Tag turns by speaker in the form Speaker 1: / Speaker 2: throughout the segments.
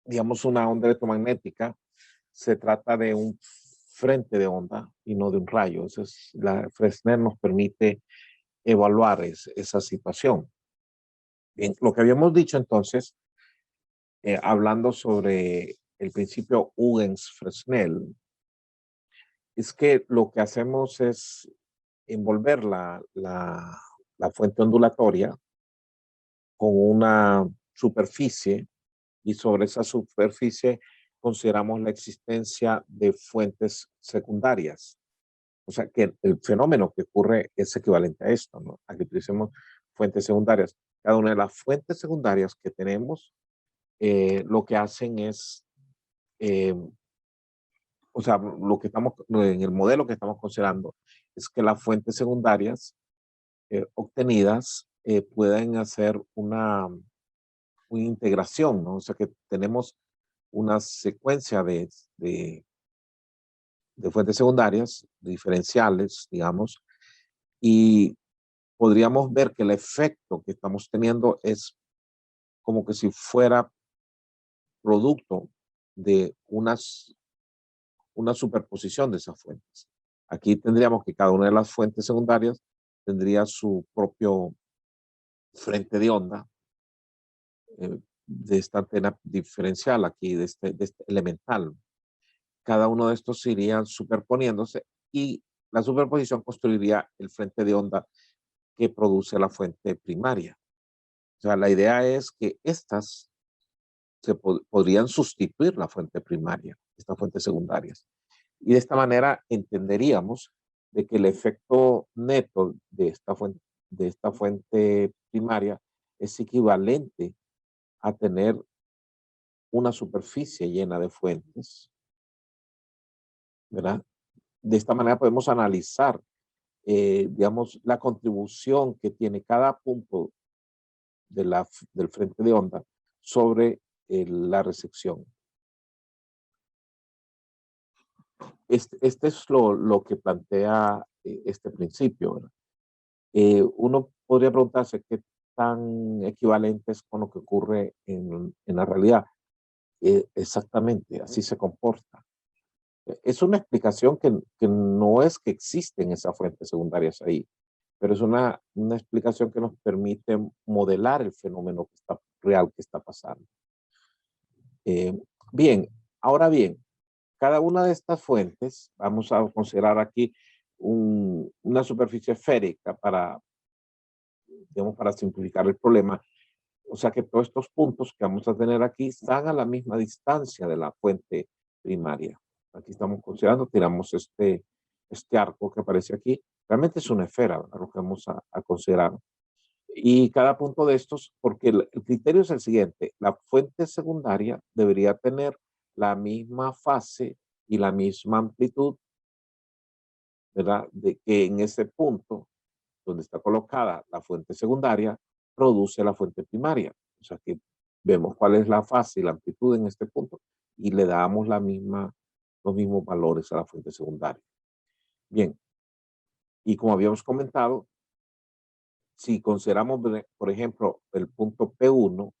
Speaker 1: digamos, una onda electromagnética, se trata de un frente de onda y no de un rayo. Fresnel nos permite evaluar esa situación. Bien, lo que habíamos dicho entonces, hablando sobre el principio Huygens-Fresnel, es que lo que hacemos es envolver la fuente ondulatoria con una superficie y sobre esa superficie consideramos la existencia de fuentes secundarias. O sea, que el fenómeno que ocurre es equivalente a esto, ¿no? A que utilicemos fuentes secundarias. Cada una de las fuentes secundarias que tenemos, lo que hacen es, eh, o sea, lo que estamos, en el modelo que estamos considerando, es que las fuentes secundarias obtenidas pueden hacer una integración, ¿no? O sea, que tenemos una secuencia de fuentes secundarias, diferenciales, digamos, y podríamos ver que el efecto que estamos teniendo es como que si fuera producto de una superposición de esas fuentes. Aquí tendríamos que cada una de las fuentes secundarias tendría su propio frente de onda de esta antena diferencial aquí, de este elemental. Cada uno de estos irían superponiéndose y la superposición construiría el frente de onda que produce la fuente primaria. O sea, la idea es que estas podrían sustituir la fuente primaria, estas fuentes secundarias. Y de esta manera entenderíamos de que el efecto neto de esta fuente primaria es equivalente a tener una superficie llena de fuentes, ¿verdad? De esta manera podemos analizar, digamos, la contribución que tiene cada punto del frente de onda sobre la recepción. Este es lo que plantea este principio, ¿verdad? Uno podría preguntarse qué tan equivalente es con lo que ocurre en la realidad. Exactamente, así se comporta. Es una explicación que no es que existen esas fuentes secundarias ahí, pero es una explicación que nos permite modelar el fenómeno real que está pasando. Eh, bien, ahora bien, cada una de estas fuentes, vamos a considerar aquí una superficie esférica digamos, para simplificar el problema. O sea que todos estos puntos que vamos a tener aquí están a la misma distancia de la fuente primaria. Aquí estamos considerando, tiramos este arco que aparece aquí. Realmente es una esfera, ¿verdad? Lo que vamos a considerar. Y cada punto de estos, porque el criterio es el siguiente, la fuente secundaria debería tener la misma fase y la misma amplitud, ¿verdad? De que en ese punto donde está colocada la fuente secundaria, produce la fuente primaria. O sea que vemos cuál es la fase y la amplitud en este punto y le damos los mismos valores a la fuente secundaria. Bien, y como habíamos comentado, si consideramos, por ejemplo, el punto P1,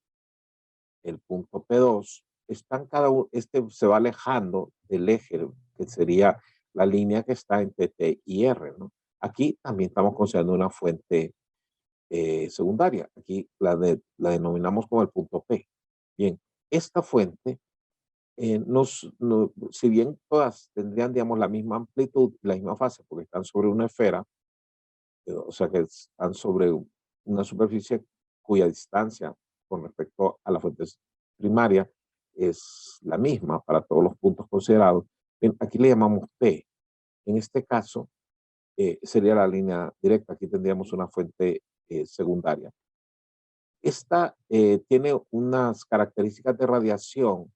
Speaker 1: el punto P2, están este se va alejando del eje, que sería la línea que está entre T y R, ¿no? Aquí también estamos considerando una fuente secundaria. Aquí la denominamos como el punto P. Bien, esta fuente, si bien todas tendrían, digamos, la misma amplitud, la misma fase, porque están sobre una esfera, o sea que están sobre una superficie cuya distancia con respecto a la fuente primaria es la misma para todos los puntos considerados. Bien, aquí le llamamos P. En este caso, sería la línea directa. Aquí tendríamos una fuente secundaria. Esta tiene unas características de radiación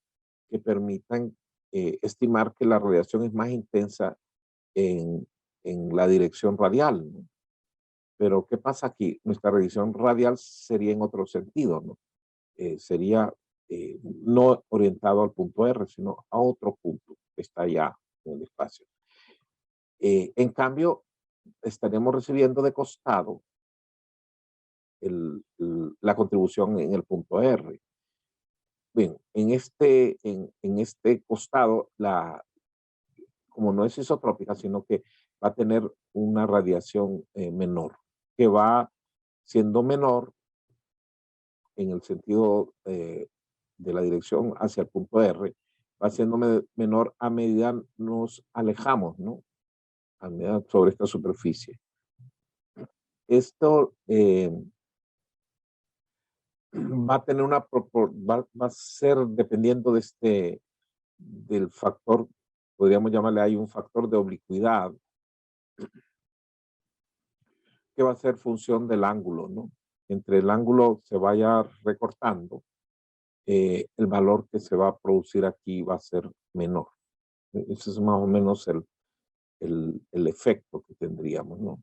Speaker 1: que permitan estimar que la radiación es más intensa en, en la dirección radial, ¿no? Pero ¿qué pasa aquí? Nuestra radiación radial sería en otro sentido, ¿no? Sería no orientado al punto R, sino a otro punto que está allá en el espacio. En cambio, estaríamos recibiendo de costado la contribución en el punto R. Bien, en este costado, como no es isotrópica, sino que va a tener una radiación menor, que va siendo menor en el sentido de la dirección hacia el punto R, va siendo menor a medida nos alejamos, ¿no? A medida sobre esta superficie. Esto va a tener va a ser dependiendo del factor, podríamos llamarle, hay un factor de oblicuidad que va a ser función del ángulo, ¿no? Entre el ángulo se vaya recortando, el valor que se va a producir aquí va a ser menor. Ese es más o menos el efecto que tendríamos, ¿no?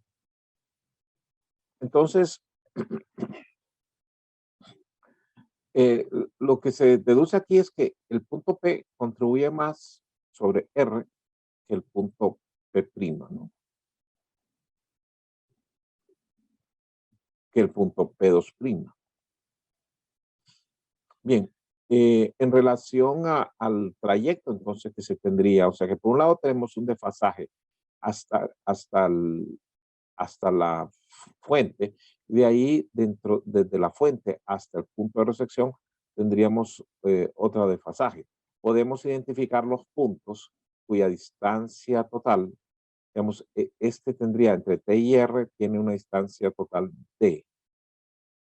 Speaker 1: Entonces, lo que se deduce aquí es que el punto P contribuye más sobre R que el punto P', ¿no? Que el punto P2'. Bien, en relación al trayecto entonces que se tendría, o sea que por un lado tenemos un desfasaje hasta la fuente, y de ahí desde la fuente hasta el punto de recepción tendríamos otro desfasaje. Podemos identificar los puntos cuya distancia total, digamos, este tendría entre T y R, tiene una distancia total D.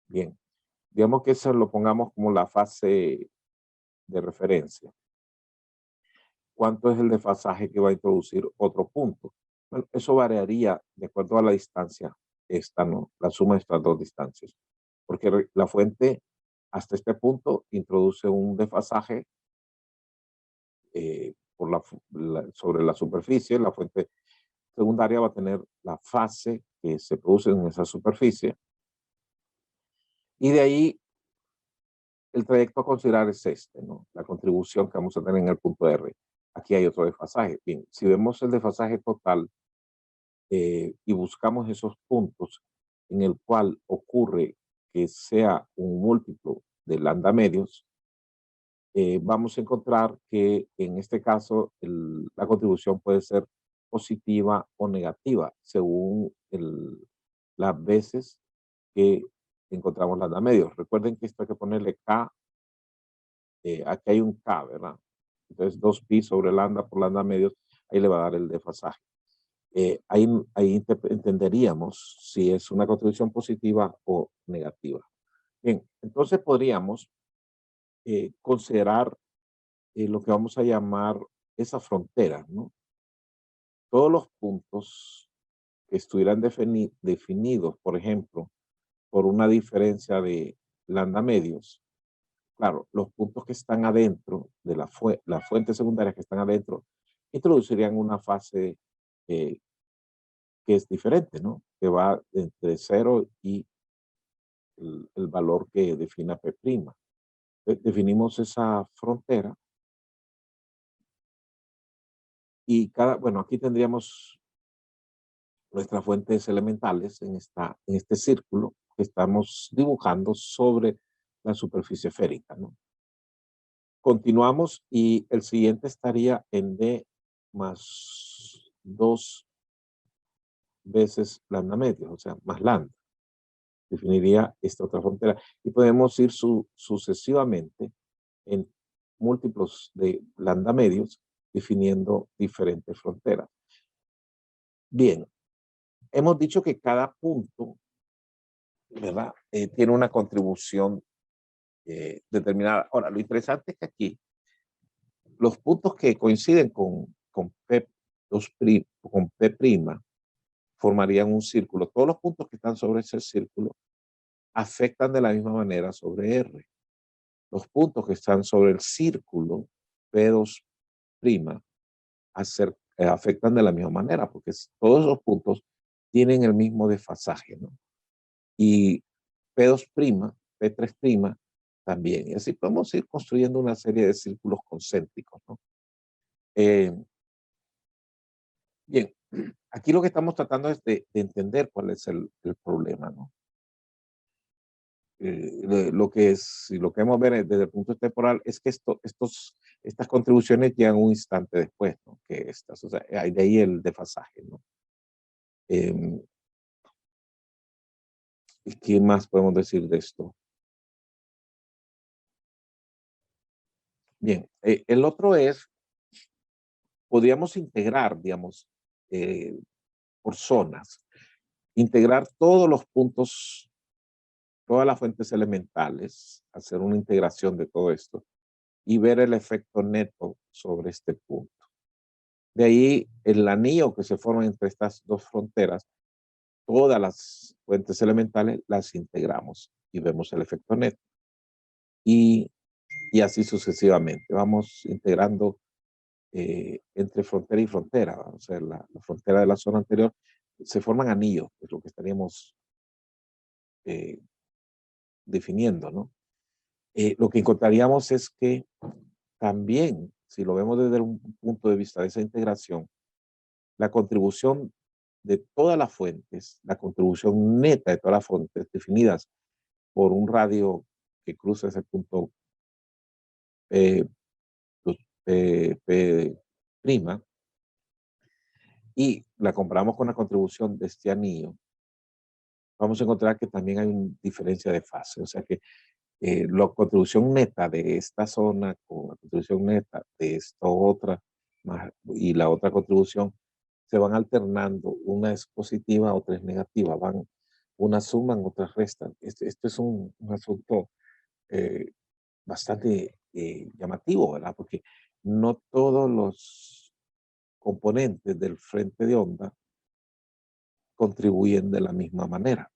Speaker 1: Bien, digamos que eso lo pongamos como la fase de referencia. ¿Cuánto es el desfasaje que va a introducir otro punto? Bueno, eso variaría de acuerdo a la distancia, esta no, la suma de estas dos distancias. Porque la fuente hasta este punto introduce un desfasaje sobre la superficie. La fuente secundaria va a tener la fase que se produce en esa superficie. Y de ahí el trayecto a considerar es este, ¿no? La contribución que vamos a tener en el punto R. Aquí hay otro desfasaje. Bien, si vemos el desfasaje total y buscamos esos puntos en el cual ocurre que sea un múltiplo de lambda medios, vamos a encontrar que en este caso la contribución puede ser positiva o negativa según las veces que encontramos lambda medios. Recuerden que esto hay que ponerle K, aquí hay un K, ¿verdad? Entonces 2pi sobre lambda por lambda medios, ahí le va a dar el desfasaje. Ahí entenderíamos si es una contribución positiva o negativa. Bien, entonces podríamos considerar lo que vamos a llamar esa frontera, ¿no? Todos los puntos que estuvieran definidos, por ejemplo, por una diferencia de lambda medios, claro, los puntos que están adentro de las fuentes secundarias que están adentro, introducirían una fase eh, que es diferente, ¿no? Que va entre 0 y el valor que defina P'. Definimos esa frontera y bueno, aquí tendríamos nuestras fuentes elementales en este círculo que estamos dibujando sobre la superficie esférica, ¿no? Continuamos y el siguiente estaría en D más 2 veces lambda medios, o sea, más lambda. Definiría esta otra frontera. Y podemos ir sucesivamente en múltiplos de lambda medios, definiendo diferentes fronteras. Bien, hemos dicho que cada punto, ¿verdad? Tiene una contribución determinada. Ahora, lo interesante es que aquí los puntos que coinciden con con P' formarían un círculo. Todos los puntos que están sobre ese círculo afectan de la misma manera sobre R. Los puntos que están sobre el círculo P2' afectan de la misma manera, porque todos los puntos tienen el mismo desfasaje, ¿no? Y P2', P3' también. Y así podemos ir construyendo una serie de círculos concéntricos, ¿no? Eh, bien, aquí lo que estamos tratando es de entender cuál es el problema, ¿no? lo que es, y lo que vamos a ver desde el punto temporal es que estas contribuciones llegan un instante después, ¿no? Que estas, o sea, hay de ahí el desfasaje, ¿no? Em, ¿Y qué más podemos decir de esto? Bien, el otro es, podríamos integrar, digamos, eh, por zonas, integrar todos los puntos, todas las fuentes elementales, hacer una integración de todo esto y ver el efecto neto sobre este punto. De ahí el anillo que se forma entre estas dos fronteras, todas las fuentes elementales las integramos y vemos el efecto neto. Y, y así sucesivamente. Vamos integrando entre frontera y frontera. O sea, la frontera de la zona anterior se forman anillos, es lo que estaríamos eh, definiendo, ¿no? Lo que encontraríamos es que también, si lo vemos desde un punto de vista de esa integración, la contribución de todas las fuentes, la contribución neta de todas las fuentes definidas por un radio que cruza ese punto eh, pues, P' y la comparamos con la contribución de este anillo, vamos a encontrar que también hay una diferencia de fase. O sea que la contribución neta de esta zona con la contribución neta de esta otra y la otra contribución se van alternando. Una es positiva, otra es negativa. Unas suman, otras restan. Esto es un asunto eh, bastante llamativo, ¿verdad? Porque no todos los componentes del frente de onda contribuyen de la misma manera.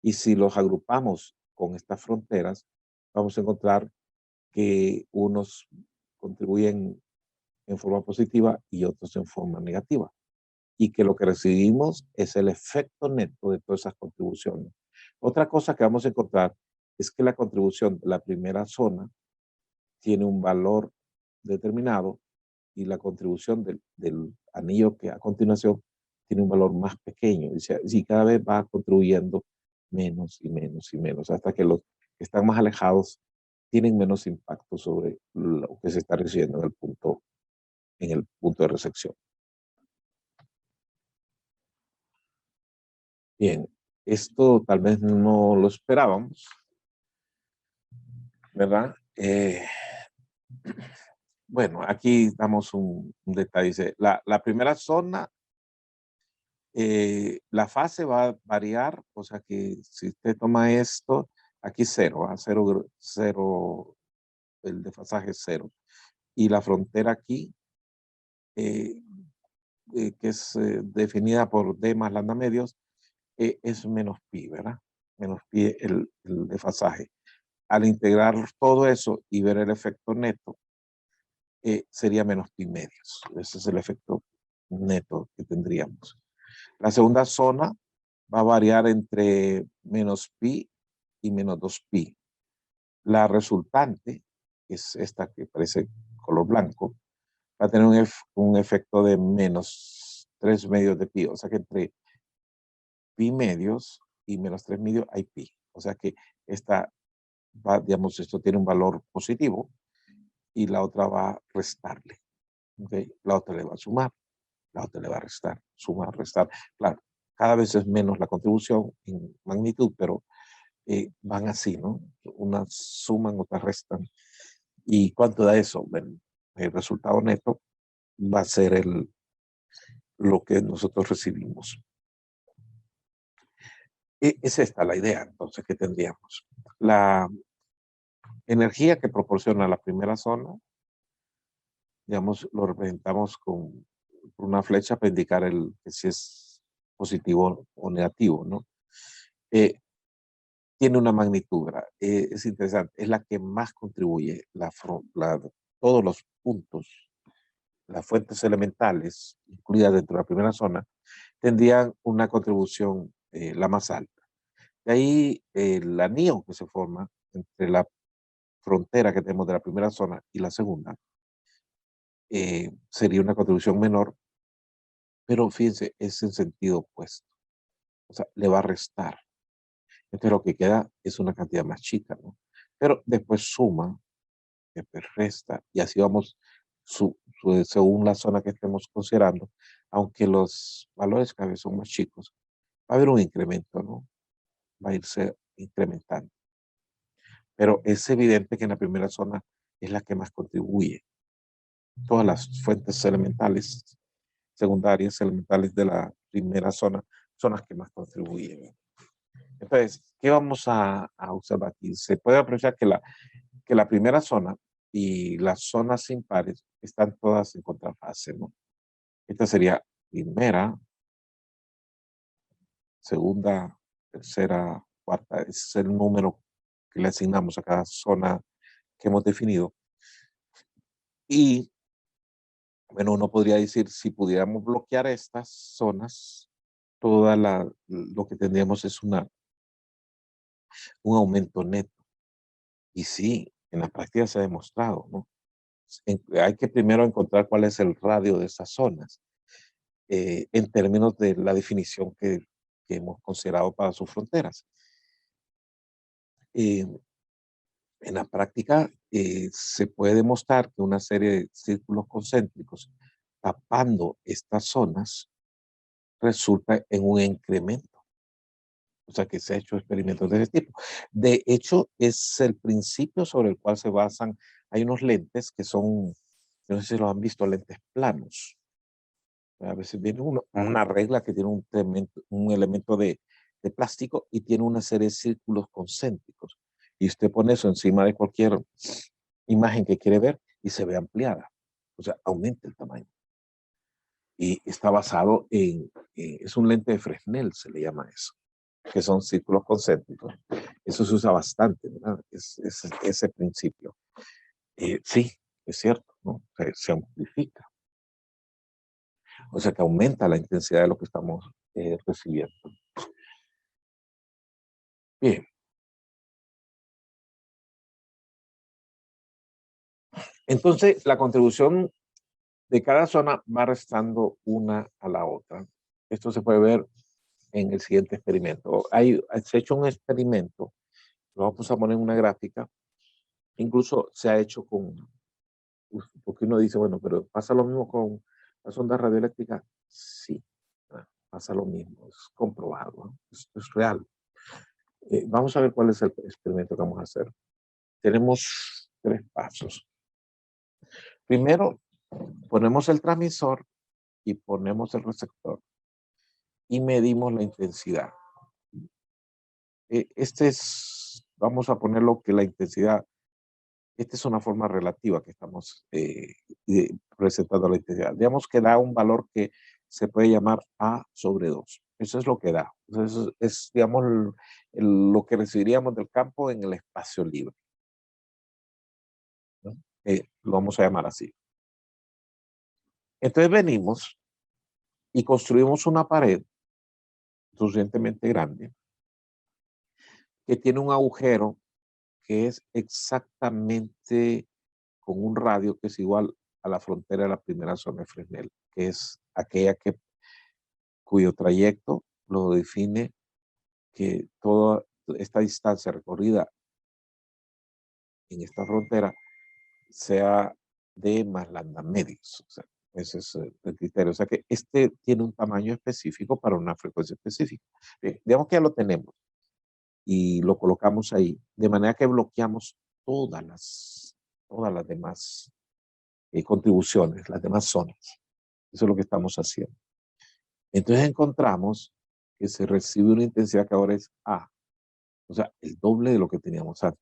Speaker 1: Y si los agrupamos con estas fronteras, vamos a encontrar que unos contribuyen en forma positiva y otros en forma negativa. Y que lo que recibimos es el efecto neto de todas esas contribuciones. Otra cosa que vamos a encontrar es que la contribución de la primera zona tiene un valor determinado y la contribución del anillo que a continuación tiene un valor más pequeño. Y cada vez va contribuyendo menos y menos y menos, hasta que los que están más alejados tienen menos impacto sobre lo que se está recibiendo en el punto de recepción. Bien, esto tal vez no lo esperábamos, ¿verdad? Bueno, aquí damos un detalle. Dice, la primera zona, la fase va a variar, o sea que si usted toma esto, aquí cero, a cero, cero, el desfasaje es cero. Y la frontera aquí, eh, que es definida por D más lambda medios, es menos pi, ¿verdad? Menos pi el desfasaje. Al integrar todo eso y ver el efecto neto, sería menos pi medios. Ese es el efecto neto que tendríamos. La segunda zona va a variar entre menos pi y menos 2pi. La resultante, que es esta que parece color blanco, va a tener un efecto de menos 3 medios de pi. O sea que entre pi medios y menos 3 medios hay pi. O sea que esta va, digamos, esto tiene un valor positivo y la otra va a restarle. ¿Okay? La otra le va a sumar, la otra le va a restar, sumar, restar. Claro, cada vez es menos la contribución en magnitud, pero van así, ¿no? Unas suman, otras restan. ¿Y cuánto da eso? Bueno, el resultado neto va a ser lo que nosotros recibimos. Es esta la idea, entonces, que tendríamos. La energía que proporciona la primera zona, digamos, lo representamos con una flecha para indicar que si es positivo o negativo, ¿no? Eh, Tiene una magnitud, ¿verdad? Es interesante, es la que más contribuye, todos los puntos, las fuentes elementales incluidas dentro de la primera zona, tendrían una contribución la más alta. De ahí el anillo que se forma entre la frontera que tenemos de la primera zona y la segunda sería una contribución menor, pero fíjense, es en sentido opuesto. O sea, le va a restar. Entonces lo que queda es una cantidad más chica, ¿no? Pero después suma, después resta, y así vamos según la zona que estemos considerando, aunque los valores cada vez son más chicos, va a haber un incremento, ¿no? Va a irse incrementando. Pero es evidente que en la primera zona es la que más contribuye. Todas las fuentes elementales, secundarias, elementales de la primera zona son las que más contribuyen. Entonces, ¿qué vamos a observar aquí? Se puede apreciar que la primera zona y las zonas impares están todas en contrafase, ¿no? Esta sería primera, segunda, tercera, cuarta. Ese es el número que le asignamos a cada zona que hemos definido. Y, bueno, uno podría decir, si pudiéramos bloquear estas zonas, lo que tendríamos es un aumento neto. Y sí, en la práctica se ha demostrado, ¿no? Hay que primero encontrar cuál es el radio de esas zonas, en términos de la definición que hemos considerado para sus fronteras. Eh, en la práctica se puede demostrar que una serie de círculos concéntricos tapando estas zonas resulta en un incremento. O sea que se ha hecho experimentos de ese tipo. De hecho, es el principio sobre el cual se basan. Hay unos lentes que son, no sé si los han visto, lentes planos. A veces viene una regla que tiene un elemento de plástico y tiene una serie de círculos concéntricos. Y usted pone eso encima de cualquier imagen que quiere ver y se ve ampliada. O sea, aumenta el tamaño. Y está basado es un lente de Fresnel, se le llama eso, que son círculos concéntricos. Eso se usa bastante, ¿verdad? Es ese principio. Sí, es cierto, ¿no? Se amplifica. O sea que aumenta la intensidad de lo que estamos recibiendo. Bien, entonces la contribución de cada zona va restando una a la otra. Esto se puede ver en el siguiente experimento. Se ha hecho un experimento, lo vamos a poner en una gráfica, incluso se ha hecho porque uno dice, bueno, pero ¿pasa lo mismo con las ondas radioeléctricas? Sí, pasa lo mismo, es comprobado, ¿no? Es real. Vamos a ver cuál es el experimento que vamos a hacer. Tenemos 3 pasos. Primero, ponemos el transmisor y ponemos el receptor y medimos la intensidad. Vamos a ponerlo que la intensidad, esta es una forma relativa que estamos presentando la intensidad. Digamos que da un valor que se puede llamar A sobre 2. Eso es lo que da. Eso es digamos, lo que recibiríamos del campo en el espacio libre, ¿no? Lo vamos a llamar así. Entonces venimos y construimos una pared suficientemente grande que tiene un agujero que es exactamente con un radio que es igual a la frontera de la primera zona de Fresnel, que es aquella cuyo trayecto lo define que toda esta distancia recorrida en esta frontera sea D más lambda medios. O sea, ese es el criterio. O sea que este tiene un tamaño específico para una frecuencia específica. Bien, digamos que ya lo tenemos y lo colocamos ahí, de manera que bloqueamos todas las demás contribuciones, las demás zonas. Eso es lo que estamos haciendo. Entonces encontramos que se recibe una intensidad que ahora es A, o sea, el doble de lo que teníamos antes.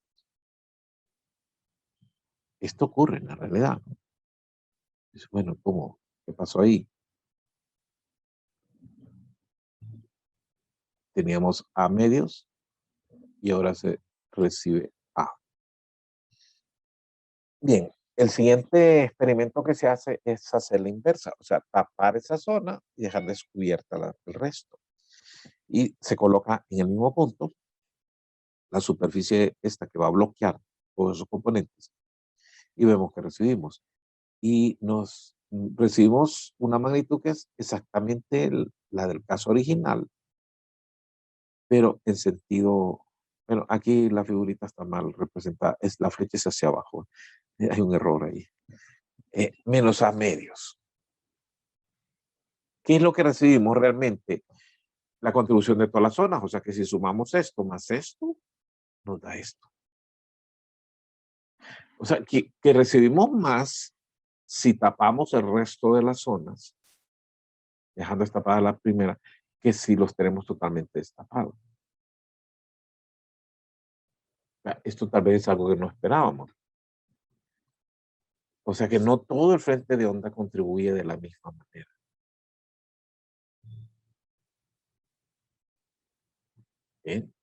Speaker 1: Esto ocurre en la realidad, ¿no? Dice, bueno, ¿cómo? ¿Qué pasó ahí? Teníamos A medios y ahora se recibe A. Bien, el siguiente experimento que se hace es hacer la inversa, o sea, tapar esa zona y dejar descubierta el resto. Y se coloca en el mismo punto la superficie esta que va a bloquear todos esos componentes y vemos que recibimos. Y recibimos una magnitud que es exactamente la del caso original, pero en sentido, bueno, aquí la figurita está mal representada, es la flecha es hacia abajo, hay un error ahí. Menos a medios. ¿Qué es lo que recibimos realmente? La contribución de todas las zonas, o sea que si sumamos esto más esto, nos da esto. O sea, que recibimos más si tapamos el resto de las zonas, dejando destapada la primera, que si los tenemos totalmente destapados. Esto tal vez es algo que no esperábamos. O sea que no todo el frente de onda contribuye de la misma manera. ¿Bien?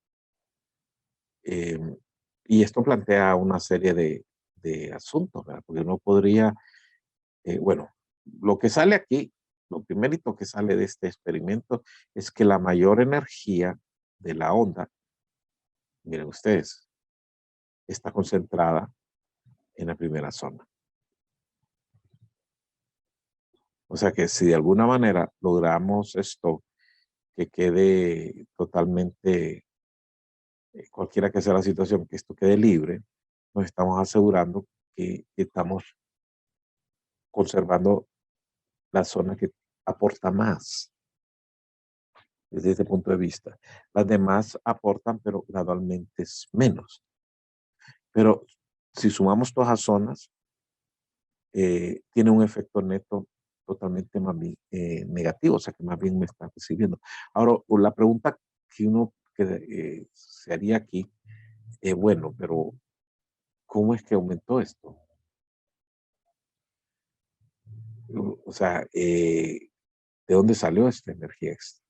Speaker 1: Y esto plantea una serie de asuntos, ¿verdad? Porque uno podría, bueno, lo que sale aquí, lo primerito que sale de este experimento es que la mayor energía de la onda, miren ustedes, está concentrada en la primera zona. O sea que si de alguna manera logramos esto que quede totalmente, cualquiera que sea la situación, que esto quede libre, nos estamos asegurando que estamos conservando la zona que aporta más desde ese punto de vista. Las demás aportan, pero gradualmente es menos. Pero si sumamos todas las zonas, tiene un efecto neto totalmente más bien, negativo, o sea que más bien me está recibiendo. Ahora, la pregunta que uno se haría aquí, bueno, pero ¿cómo es que aumentó esto? O sea, ¿de dónde salió esta energía extra?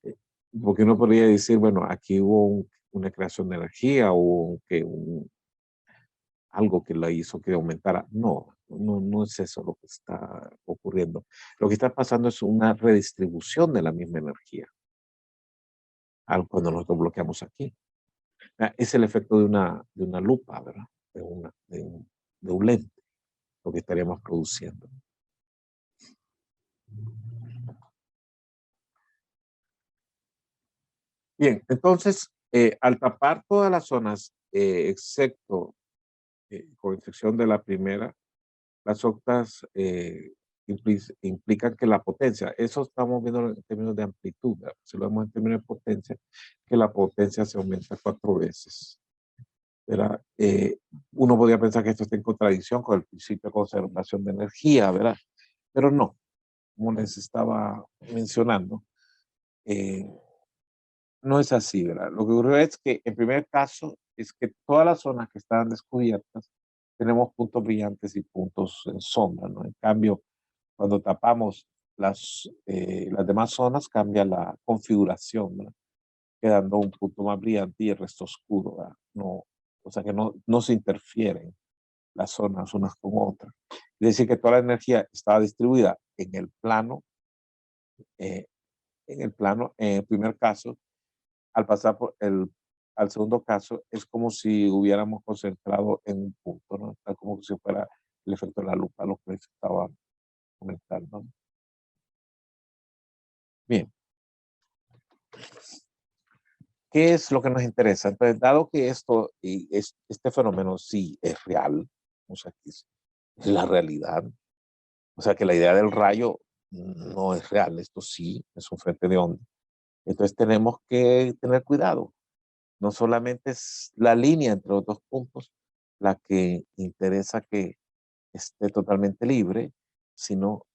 Speaker 1: Eh, Porque uno podría decir, bueno, aquí hubo una creación de energía o que algo que la hizo que aumentara. No, no es eso lo que está ocurriendo. Lo que está pasando es una redistribución de la misma energía cuando nosotros bloqueamos aquí. Es el efecto de una lupa, ¿verdad? De un lente, lo que estaríamos produciendo. Bien, entonces, al tapar todas las zonas, excepto con excepción de la primera, las octas implican que la potencia, eso estamos viendo en términos de amplitud, ¿verdad? Si lo vemos en términos de potencia, que la potencia se aumenta 4 veces. ¿Verdad? Uno podría pensar que esto está en contradicción con el principio de conservación de energía, ¿verdad? Pero no, como les estaba mencionando, eh, no es así, ¿verdad? Lo que ocurrió es que, en primer caso, es que todas las zonas que estaban descubiertas tenemos puntos brillantes y puntos en sombra, ¿no? En cambio, cuando tapamos las demás zonas, cambia la configuración, ¿verdad? Quedando un punto más brillante y el resto oscuro, ¿verdad? No, o sea que no se interfieren las zonas unas con otras. Es decir, que toda la energía estaba distribuida eh, en el primer caso, al pasar al segundo caso, es como si hubiéramos concentrado en un punto, ¿no? Está como si fuera el efecto de la lupa, lo que estaba comentando. Bien, ¿qué es lo que nos interesa? Entonces, dado que este fenómeno sí es real, o sea, que es la realidad, o sea, que la idea del rayo no es real, esto sí es un frente de onda. Entonces, tenemos que tener cuidado. No solamente es la línea entre los dos puntos la que interesa que esté totalmente libre, sino,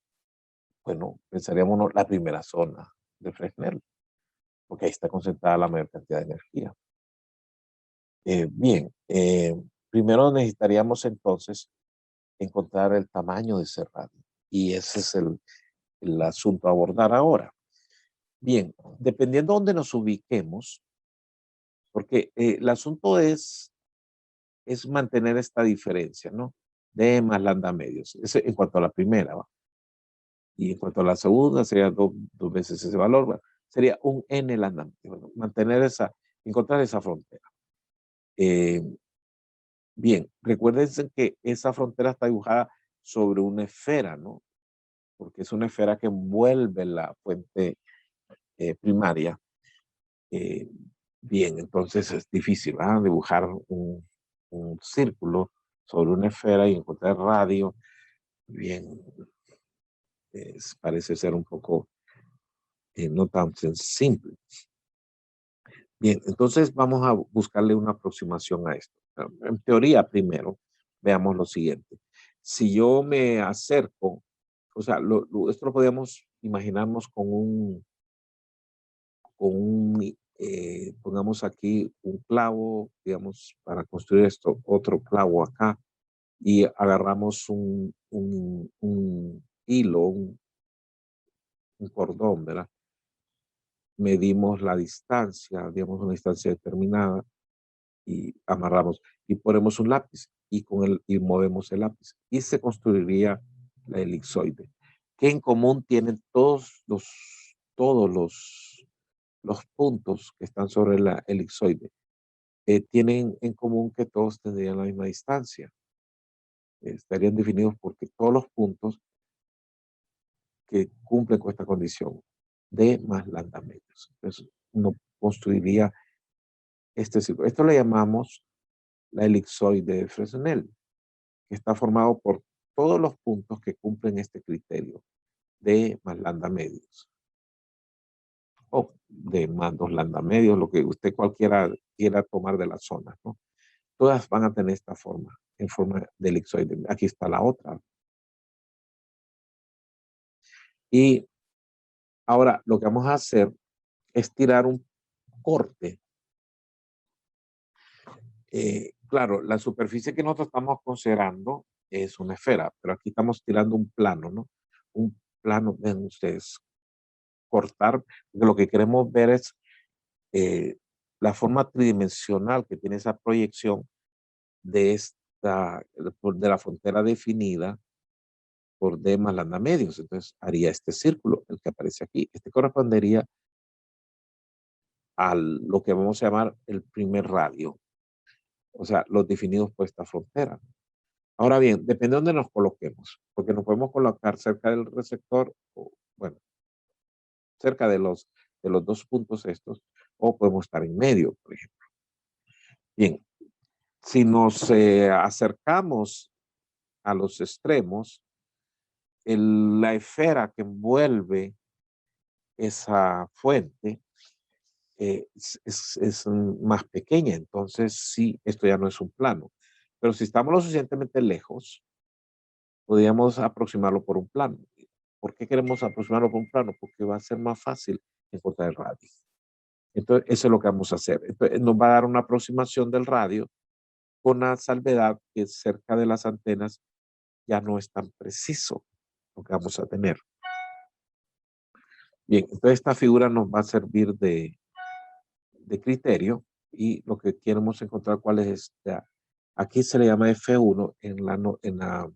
Speaker 1: bueno, pensaríamos la primera zona de Fresnel, porque ahí está concentrada la mayor cantidad de energía. Bien, primero necesitaríamos entonces encontrar el tamaño de ese radio. Y ese es el asunto a abordar ahora. Bien, dependiendo de dónde nos ubiquemos, porque el asunto es mantener esta diferencia, ¿no? D más lambda medios. Eso en cuanto a la primera, ¿va? Y en cuanto a la segunda, sería dos veces ese valor, ¿va? Sería un n lambda. Bueno, encontrar esa frontera. Eh, Bien, recuerden que esa frontera está dibujada sobre una esfera, ¿no? Porque es una esfera que envuelve la fuente primaria. Eh, Bien, entonces es difícil, ¿verdad? Dibujar un círculo sobre una esfera y encontrar el radio. Bien, parece ser un poco no tan simple. Bien, entonces vamos a buscarle una aproximación a esto. En teoría, primero, veamos lo siguiente. Si yo me acerco, o sea, esto lo podríamos imaginarnos pongamos aquí un clavo, digamos, para construir esto, otro clavo acá, y agarramos un hilo, un cordón, ¿verdad? Medimos la distancia, digamos una distancia determinada, y amarramos y ponemos un lápiz y movemos el lápiz y se construiría la elipsoide. ¿Qué en común tienen todos los puntos que están sobre la elipsoide? Tienen en común que todos tendrían la misma distancia. Estarían definidos porque todos los puntos que cumplen con esta condición de más lambda medios. Entonces, uno construiría este círculo. Esto le llamamos la elipsoide de Fresnel, que está formado por todos los puntos que cumplen este criterio de más lambda medios o de más 2 lambda medios, lo que usted cualquiera quiera tomar de la zona, ¿no? Todas van a tener esta forma, en forma de elipsoide. Aquí está la otra. Y ahora lo que vamos a hacer es tirar un corte. Claro, la superficie que nosotros estamos considerando es una esfera, pero aquí estamos tirando un plano, ¿no? Un plano, ven ustedes, cortar, porque lo que queremos ver es eh, la forma tridimensional que tiene esa proyección de la frontera definida por D más lambda medios. Entonces haría este círculo, el que aparece aquí. Este correspondería a lo que vamos a llamar el primer radio, o sea, los definidos por esta frontera. Ahora bien, depende de dónde nos coloquemos, porque nos podemos colocar cerca del receptor, o, bueno, cerca de los dos puntos estos, o podemos estar en medio, por ejemplo. Bien, si nos acercamos a los extremos, la esfera que envuelve esa fuente es más pequeña, entonces sí, esto ya no es un plano. Pero si estamos lo suficientemente lejos, podríamos aproximarlo por un plano. ¿Por qué queremos aproximarlo por un plano? Porque va a ser más fácil encontrar el radio. Entonces, eso es lo que vamos a hacer. Entonces, nos va a dar una aproximación del radio con la salvedad que cerca de las antenas ya no es tan preciso lo que vamos a tener. Bien, entonces esta figura nos va a servir de criterio y lo que queremos encontrar cuál es esta. Aquí se le llama F1 en la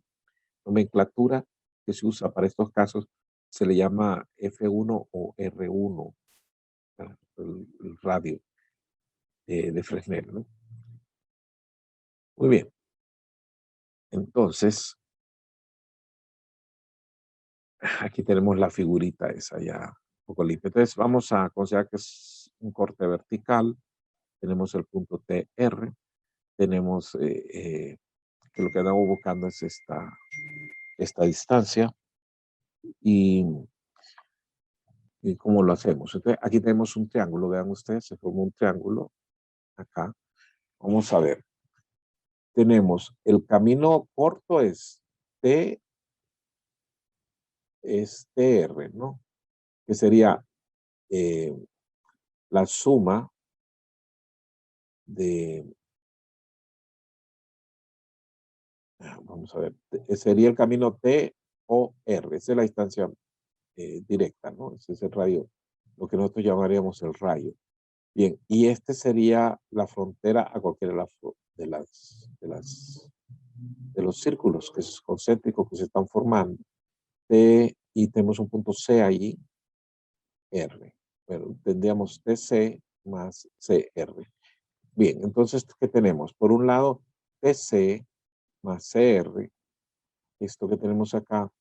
Speaker 1: nomenclatura que se usa para estos casos, se le llama F1 o R1, el radio de Fresnel, ¿no? Muy bien. Entonces, aquí tenemos la figurita esa ya un poco limpia. Entonces, vamos a considerar que es un corte vertical. Tenemos el punto TR. Tenemos que lo que andamos buscando es esta distancia. Y cómo lo hacemos. Entonces, aquí tenemos un triángulo. Vean ustedes, se forma un triángulo acá. Vamos a ver. Tenemos el camino corto es TR, ¿no? Que sería eh, la suma de, vamos a ver, sería el camino T o R. Esa es la distancia directa, ¿no? Ese es el radio, lo que nosotros llamaríamos el rayo. Bien, y este sería la frontera a cualquiera de los círculos concéntricos que se están formando. Y tenemos un punto C allí, R. Bueno, tendríamos TC más CR. Bien, entonces, ¿qué tenemos? Por un lado, TC más CR, esto que tenemos acá,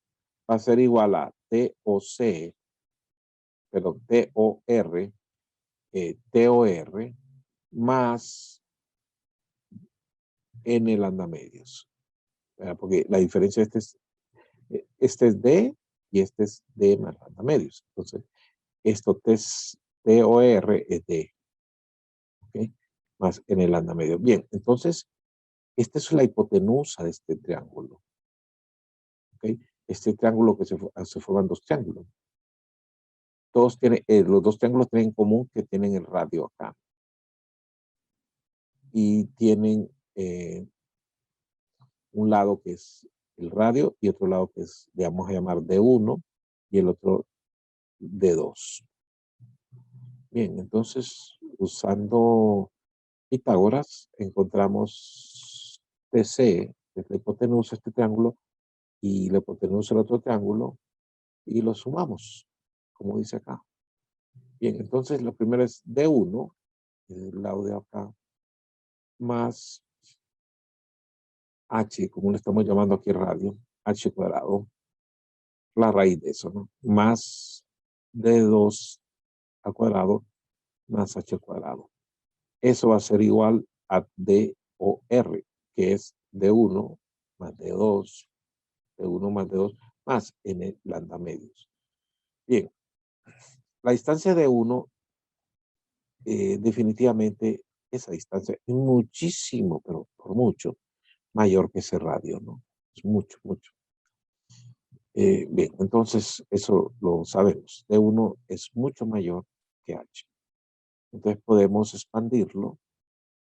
Speaker 1: va a ser igual a TOC, perdón, TOR, TOR más N lambda medios. Porque la diferencia este es D y este es D más lambda medios. Entonces, esto TOR es D, ¿ok? Más N lambda medios. Bien, entonces, esta es la hipotenusa de este triángulo, ¿ok? Este triángulo que se forman dos triángulos. Todos tienen, los dos triángulos tienen en común que tienen el radio acá. Y tienen un lado que es el radio y otro lado que es, le vamos a llamar D1 y el otro D2. Bien, entonces usando Pitágoras encontramos TC, que es la hipotenusa de este triángulo, y la hipotenusa del otro triángulo, y lo sumamos, como dice acá. Bien, entonces lo primero es D1, el lado de acá, más H, como le estamos llamando aquí radio, H cuadrado, la raíz de eso, ¿no? Más D2 al cuadrado más H cuadrado. Eso va a ser igual a DOR, que es D1 más D2, D1 más D2, más N lambda medios. Bien, la distancia de 1, definitivamente esa distancia es muchísimo, pero por mucho, mayor que ese radio, ¿no? Es mucho, mucho. Bien, entonces eso lo sabemos. D1 es mucho mayor que H. Entonces podemos expandirlo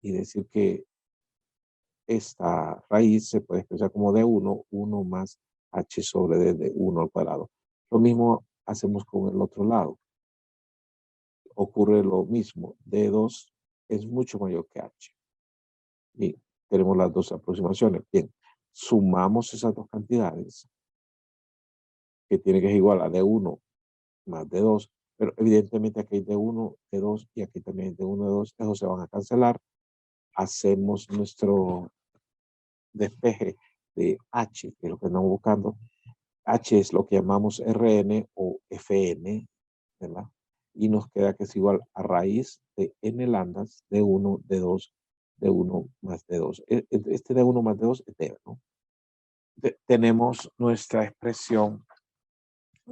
Speaker 1: y decir que esta raíz se puede expresar como D1, 1 más H sobre D de 1 al cuadrado. Lo mismo hacemos con el otro lado. Ocurre lo mismo. D2 es mucho mayor que H. Y tenemos las dos aproximaciones. Bien, sumamos esas dos cantidades, que tiene que ser igual a D1 más D2, pero evidentemente aquí hay D1, D2 y aquí también hay D1, D2, esos se van a cancelar. Hacemos nuestro despeje de H, que es lo que estamos buscando. H es lo que llamamos Rn o Fn, ¿verdad? Y nos queda que es igual a raíz de n lambdas de 1, de 2, de 1 más de 2. Este de 1 más de 2 es D, ¿no? Tenemos nuestra expresión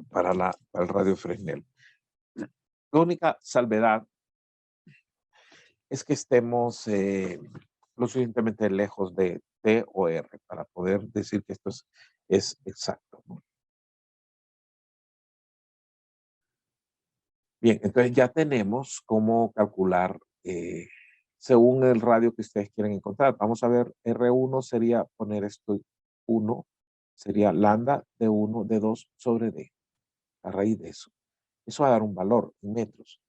Speaker 1: para el radio Fresnel. La única salvedad es que estemos lo suficientemente lejos de T o R para poder decir que esto es exacto, ¿no? Bien, entonces ya tenemos cómo calcular según el radio que ustedes quieren encontrar. Vamos a ver, R1 sería poner esto 1, sería lambda de 1, de 2 sobre D, a raíz de eso. Eso va a dar un valor en metros.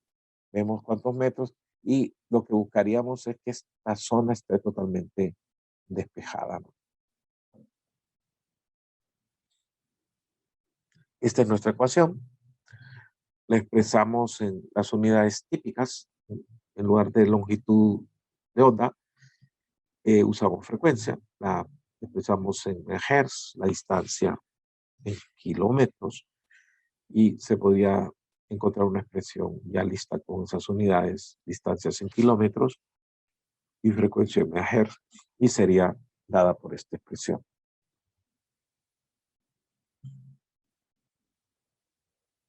Speaker 1: Vemos cuántos metros y lo que buscaríamos es que esta zona esté totalmente despejada, ¿no? Esta es nuestra ecuación. La expresamos en las unidades típicas. En lugar de longitud de onda, usamos frecuencia. La expresamos en hertz, la distancia en kilómetros. Y se podría encontrar una expresión ya lista con esas unidades, distancias en kilómetros y frecuencia en megahertz, y sería dada por esta expresión.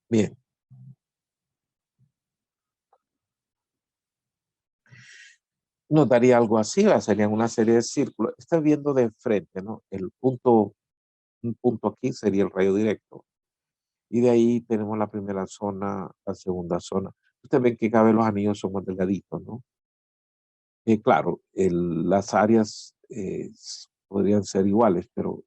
Speaker 1: Bien. Nos daría algo así, serían una serie de círculos. Está viendo de frente, ¿no? Un punto aquí sería el rayo directo. Y de ahí tenemos la primera zona, la segunda zona. Ustedes ven que cada vez los anillos son más delgaditos, ¿no? Claro, las áreas podrían ser iguales, pero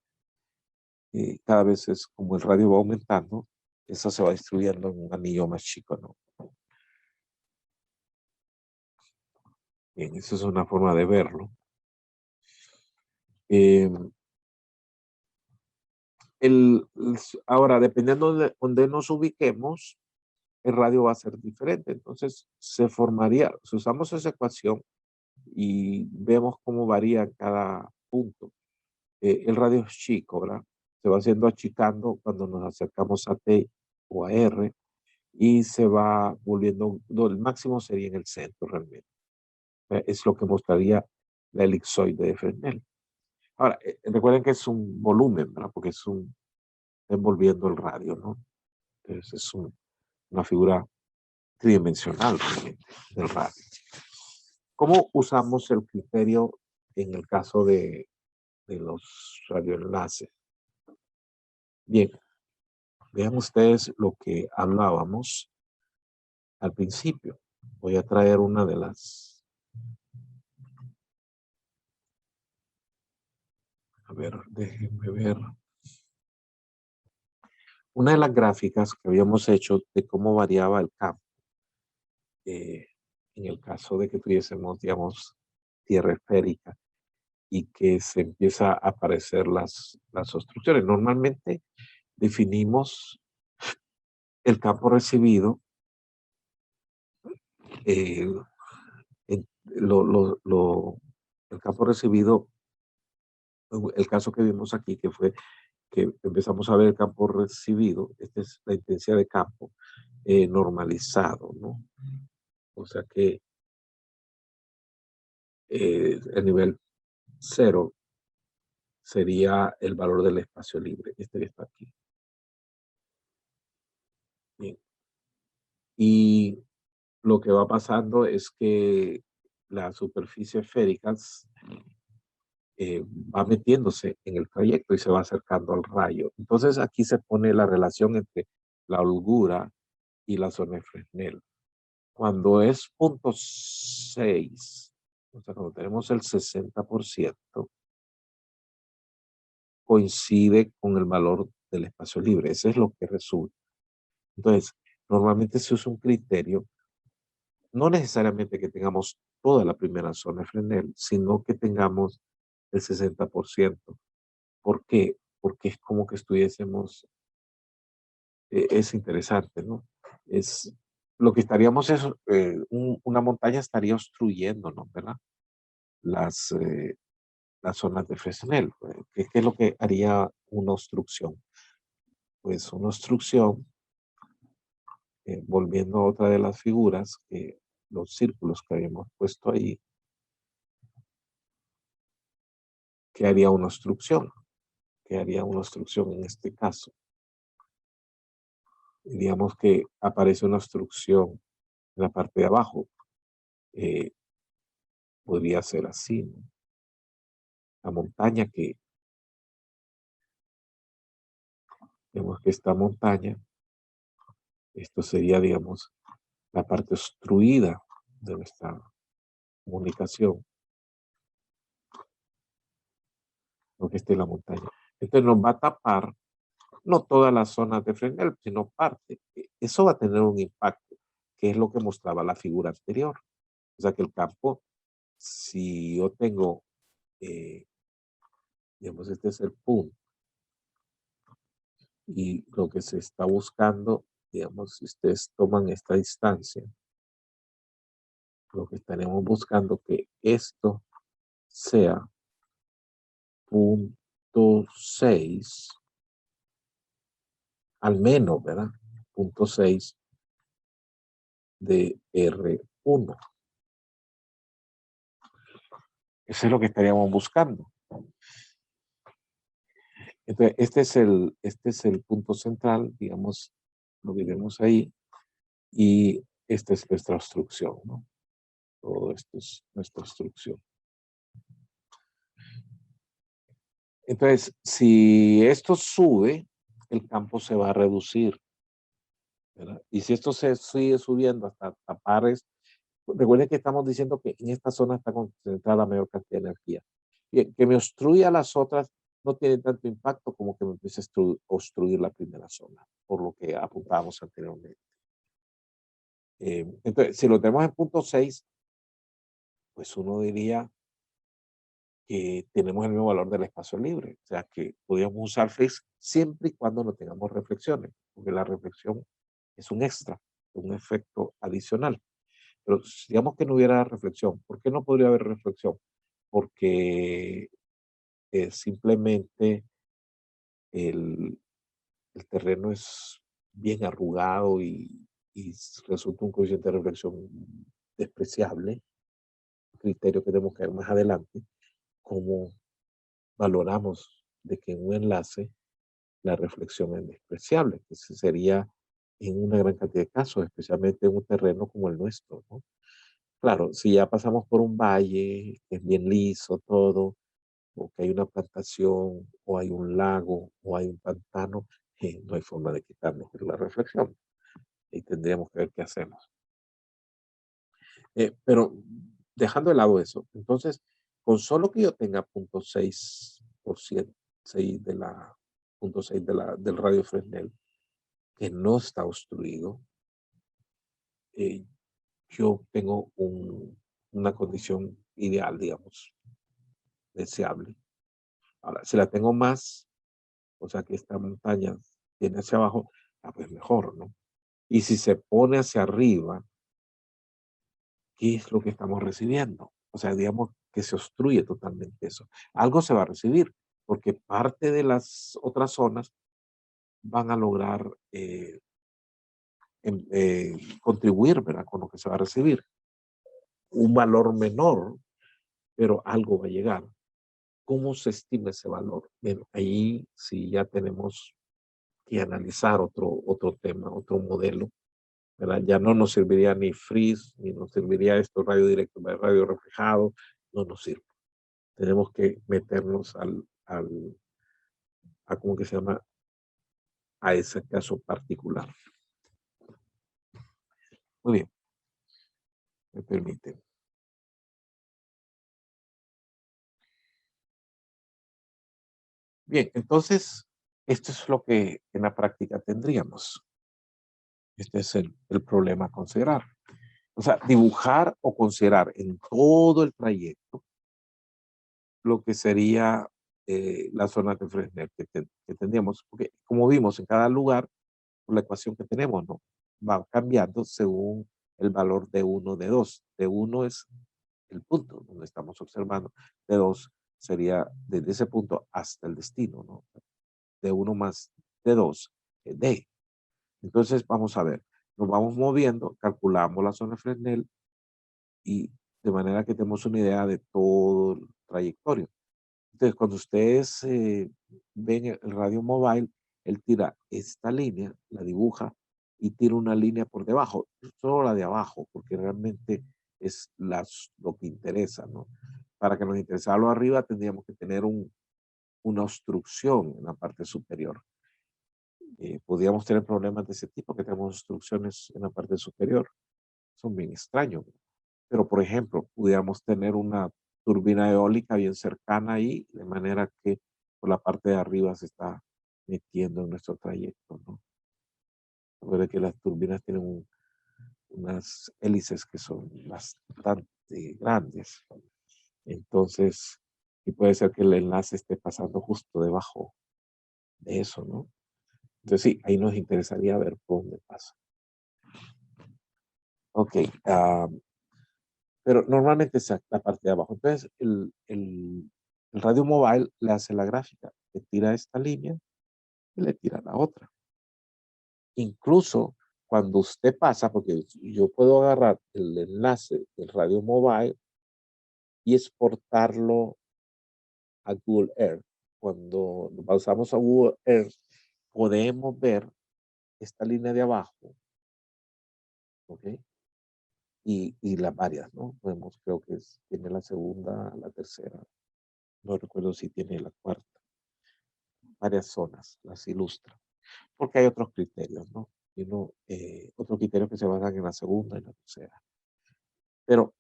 Speaker 1: cada vez es como el radio va aumentando, eso se va distribuyendo en un anillo más chico, ¿no? Bien, esa es una forma de verlo. Eh, ahora, dependiendo de donde nos ubiquemos, el radio va a ser diferente. Entonces, se formaría, si usamos esa ecuación y vemos cómo varía cada punto, el radio es chico, ¿verdad? Se va haciendo achicando cuando nos acercamos a T o a R, y se va volviendo, no, el máximo sería en el centro realmente. Es lo que mostraría la elipsoide de Fresnel. Ahora, recuerden que es un volumen, ¿verdad? Porque envolviendo el radio, ¿no? Entonces una figura tridimensional realmente del radio. ¿Cómo usamos el criterio en el caso de los radioenlaces? Bien, vean ustedes lo que hablábamos al principio. Voy a traer una de las, a ver, déjenme ver. Una de las gráficas que habíamos hecho de cómo variaba el campo eh, en el caso de que tuviésemos, digamos, tierra esférica y que se empieza a aparecer las obstrucciones. Normalmente definimos el campo recibido, eh, en- el campo recibido, el caso que vimos aquí, que fue que empezamos a ver el campo recibido, esta es la intensidad de campo normalizado, ¿no? O sea que el nivel cero sería el valor del espacio libre, este que está aquí. Bien. Y lo que va pasando es que la superficie esférica va metiéndose en el trayecto y se va acercando al rayo. Entonces aquí se pone la relación entre la holgura y la zona de Fresnel. Cuando es 0.6, o sea, cuando tenemos el 60%, coincide con el valor del espacio libre. Ese es lo que resulta. Entonces, normalmente se usa un criterio, no necesariamente que tengamos toda la primera zona de Fresnel, sino que tengamos el 60%. ¿Por qué? Porque es como que estuviésemos, es interesante, ¿no? Es, lo que estaríamos es, una montaña estaría obstruyéndonos, ¿verdad? Las, eh, las zonas de Fresnel. ¿Qué es lo que haría una obstrucción? Pues una obstrucción, volviendo a otra de las figuras, los círculos que habíamos puesto ahí, ¿qué haría una obstrucción? ¿Qué haría una obstrucción en este caso? Digamos que aparece una obstrucción en la parte de abajo. eh, Podría ser así, ¿no? La montaña vemos que esta montaña, esto sería, digamos, la parte obstruida de nuestra comunicación, lo que esté en la montaña. Entonces nos va a tapar no todas las zonas de Fresnel, sino parte. Eso va a tener un impacto, que es lo que mostraba la figura anterior. O sea que el campo, si yo tengo, eh, digamos, este es el punto, y lo que se está buscando, digamos, si ustedes toman esta distancia, lo que estaremos buscando que esto sea 0.6, al menos, ¿verdad? 0.6 de R1. Eso es lo que estaríamos buscando. Entonces, este es el punto central, digamos, lo veremos ahí, y esta es nuestra obstrucción, ¿no? Todo esto es nuestra obstrucción. Entonces, si esto sube, el campo se va a reducir, ¿verdad? Y si esto se sigue subiendo hasta tapar, recuerden que estamos diciendo que en esta zona está concentrada la mayor cantidad de energía. Bien, que me obstruya las otras no tiene tanto impacto como que me empiece a obstruir la primera zona, por lo que apuntábamos anteriormente. Entonces, si lo tenemos en 0.6, pues uno diría que tenemos el mismo valor del espacio libre. O sea, que podríamos usar Flex siempre y cuando no tengamos reflexiones, porque la reflexión es un extra, un efecto adicional. Pero digamos que no hubiera reflexión. ¿Por qué no podría haber reflexión? Porque simplemente el, el terreno es bien arrugado y y resulta un coeficiente de reflexión despreciable, criterio que tenemos que ver más adelante, cómo valoramos de que en un enlace la reflexión es despreciable, que sería en una gran cantidad de casos, especialmente en un terreno como el nuestro, ¿no? Claro, si ya pasamos por un valle, que es bien liso todo, o que hay una plantación, o hay un lago, o hay un pantano, no hay forma de quitarnos la reflexión. Y tendríamos que ver qué hacemos. Pero dejando de lado eso, entonces, con solo que yo tenga 0.6%, 6 de la, 0.6 del radio Fresnel, que no está obstruido, eh, yo tengo una condición ideal, digamos, deseable. Ahora, si la tengo más, o sea que esta montaña tiene hacia abajo, pues mejor, ¿no? Y si se pone hacia arriba, ¿qué es lo que estamos recibiendo? O sea, digamos que se obstruye totalmente eso. Algo se va a recibir, porque parte de las otras zonas van a lograr contribuir, ¿verdad? Con lo que se va a recibir. Un valor menor, pero algo va a llegar. ¿Cómo se estima ese valor? Bueno, ahí sí ya tenemos que analizar otro tema, otro modelo, ¿verdad? Ya no nos serviría ni freeze, ni nos serviría esto radio directo, radio reflejado, no nos sirve. Tenemos que meternos a ¿cómo que se llama? A ese caso particular. Muy bien, me permite. Bien, entonces, esto es lo que en la práctica tendríamos. Este es el problema a considerar. O sea, dibujar o considerar en todo el trayecto lo que sería la zona de Fresnel que tendríamos. Porque como vimos en cada lugar, por la ecuación que tenemos, ¿no? Va cambiando según el valor de uno de 2. De uno es el punto donde estamos observando. De 2 sería desde ese punto hasta el destino, ¿no? De uno más de 2 es D. Entonces, vamos a ver, nos vamos moviendo, calculamos la zona de Fresnel y de manera que tenemos una idea de todo el trayectorio. Entonces, cuando ustedes ven el radio mobile, él tira esta línea, la dibuja y tira una línea por debajo, solo la de abajo, porque realmente es lo que interesa, ¿no? Para que nos interesara lo arriba, tendríamos que tener una obstrucción en la parte superior. Podríamos tener problemas de ese tipo, que tenemos obstrucciones en la parte superior. Son bien extraños. Pero, por ejemplo, pudiéramos tener una turbina eólica bien cercana ahí, de manera que por la parte de arriba se está metiendo en nuestro trayecto, ¿no? Recuerda que las turbinas tienen unas hélices que son bastante grandes. Entonces, y puede ser que el enlace esté pasando justo debajo de eso, ¿no? Entonces, sí, ahí nos interesaría ver por dónde pasa. Ok, pero normalmente es la parte de abajo. Entonces, el radio mobile le hace la gráfica, le tira esta línea y le tira la otra. Incluso cuando usted pasa, porque yo puedo agarrar el enlace del radio mobile y exportarlo a Google Earth. Cuando lo pasamos a Google Earth, podemos ver esta línea de abajo, ¿ok? Y las varias, ¿no? Podemos, creo que tiene la segunda, la tercera, no recuerdo si tiene la cuarta, varias zonas, las ilustra, porque hay otros criterios, ¿no? Y otros criterios que se basan en la segunda y la tercera. Pero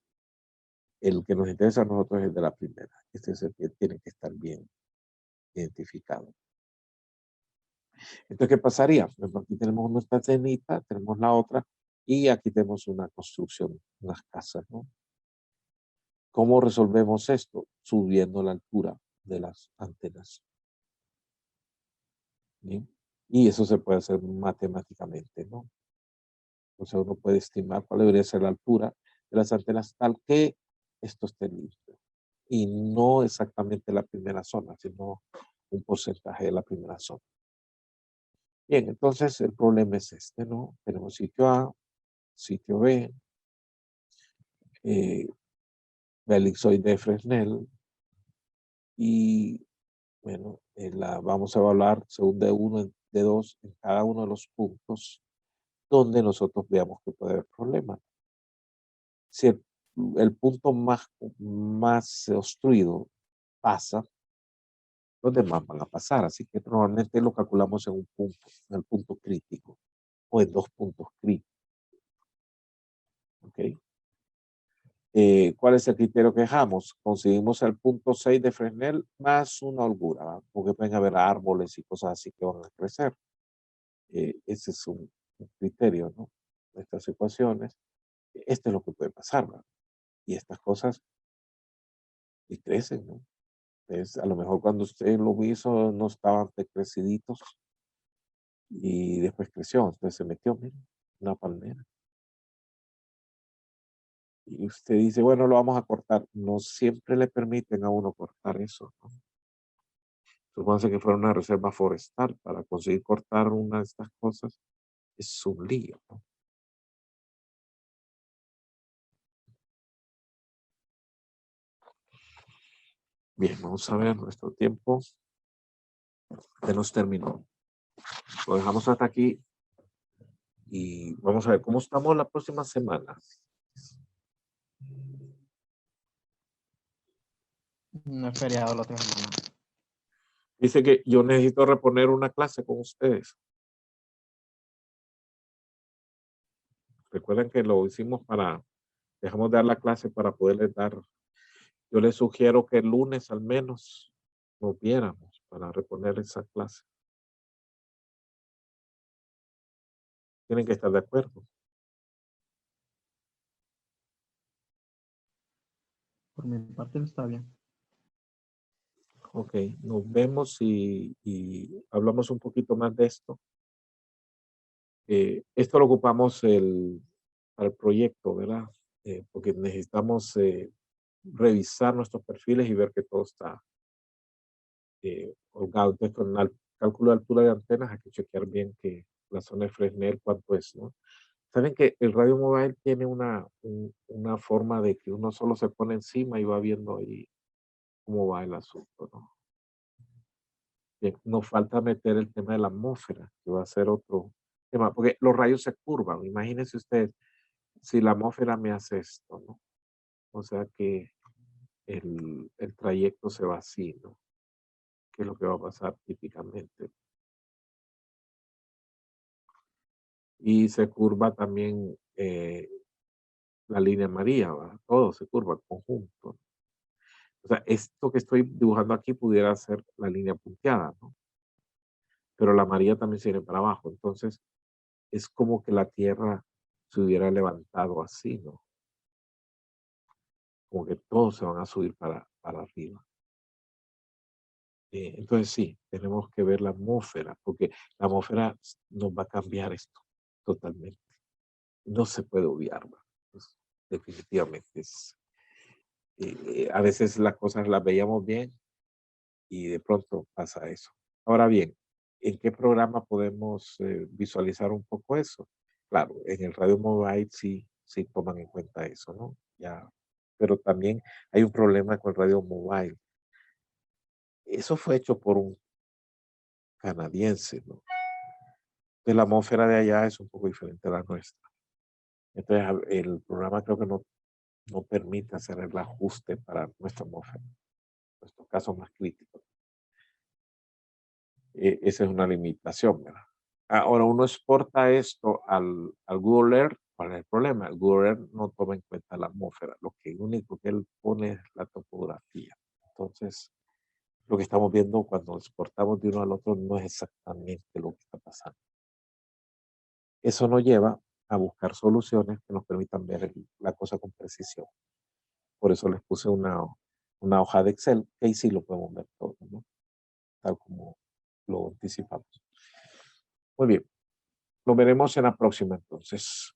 Speaker 1: el que nos interesa a nosotros es el de la primera. Este es el que tiene que estar bien identificado. Entonces, ¿qué pasaría? Pues aquí tenemos nuestra cenita, tenemos la otra, y aquí tenemos una construcción, unas casas, ¿no? ¿Cómo resolvemos esto? Subiendo la altura de las antenas. ¿Bien? Y eso se puede hacer matemáticamente, ¿no? O sea, uno puede estimar cuál debería ser la altura de las antenas tal que esto esté limpio. Y no exactamente la primera zona, sino un porcentaje de la primera zona. Bien, entonces el problema es este, ¿no? Tenemos sitio A, sitio B, la elipsoide de Fresnel, y bueno, vamos a evaluar según D1, D2 en cada uno de los puntos donde nosotros veamos que puede haber problemas. Si el punto más obstruido pasa, los demás van a pasar. Así que normalmente lo calculamos en un punto, en el punto crítico, o en 2 puntos críticos. ¿Ok? ¿Cuál es el criterio que dejamos? Conseguimos el punto 6 de Fresnel más una holgura, ¿verdad? Porque pueden haber árboles y cosas así que van a crecer. Ese es un criterio, ¿no? De estas ecuaciones. Esto es lo que puede pasar, ¿verdad? Y estas cosas y crecen, ¿no? A lo mejor cuando usted lo hizo no estaban creciditos y después creció, entonces se metió, mire, una palmera. Y usted dice, bueno, lo vamos a cortar. No siempre le permiten a uno cortar eso, ¿no? Supóngase que fuera una reserva forestal, para conseguir cortar una de estas cosas es un lío, ¿no? Bien, vamos a ver nuestro tiempo. Ya nos terminó. Lo dejamos hasta aquí y vamos a ver cómo estamos la próxima semana.
Speaker 2: No es feriado la otra semana.
Speaker 1: Dice que yo necesito reponer una clase con ustedes. Recuerden que lo hicimos dejamos de dar la clase para poderles dar. Yo les sugiero que el lunes al menos nos viéramos para reponer esa clase. Tienen que estar de acuerdo.
Speaker 2: Por mi parte está bien.
Speaker 1: Ok, nos vemos y hablamos un poquito más de esto. Esto lo ocupamos para el proyecto, ¿verdad? Porque necesitamos revisar nuestros perfiles y ver que todo está holgado. Entonces, con el cálculo de altura de antenas hay que chequear bien que la zona de Fresnel cuánto es, ¿no? Saben que el radio mobile tiene una forma de que uno solo se pone encima y va viendo ahí cómo va el asunto, ¿no? Bien, nos falta meter el tema de la atmósfera, que va a ser otro tema, porque los rayos se curvan. Imagínense usted, si la atmósfera me hace esto, ¿no? O sea que el trayecto se va así, ¿no? ¿Qué es lo que va a pasar típicamente? Y se curva también la línea María, ¿va? Todo se curva en conjunto. O sea, esto que estoy dibujando aquí pudiera ser la línea punteada, ¿no? Pero la María también se viene para abajo. Entonces, es como que la Tierra se hubiera levantado así, ¿no? Como que todos se van a subir para arriba. Entonces, sí, tenemos que ver la atmósfera, porque la atmósfera nos va a cambiar esto totalmente. No se puede obviar, ¿va? Pues, definitivamente. A veces las cosas las veíamos bien y de pronto pasa eso. Ahora bien, ¿en qué programa podemos visualizar un poco eso? Claro, en el radio mobile sí toman en cuenta eso, ¿no? Ya, pero también hay un problema con el radio mobile. Eso fue hecho por un canadiense, ¿no? Entonces la atmósfera de allá es un poco diferente a la nuestra. Entonces el programa creo que no permite hacer el ajuste para nuestra atmósfera, nuestros casos más críticos. Esa es una limitación, ¿verdad? Ahora uno exporta esto al Google Earth. ¿Cuál es el problema? El Google Earth no toma en cuenta la atmósfera. Lo único que él pone es la topografía. Entonces, lo que estamos viendo cuando exportamos de uno al otro no es exactamente lo que está pasando. Eso nos lleva a buscar soluciones que nos permitan ver la cosa con precisión. Por eso les puse una hoja de Excel, que ahí sí lo podemos ver todo, ¿no? Tal como lo anticipamos. Muy bien, lo veremos en la próxima entonces.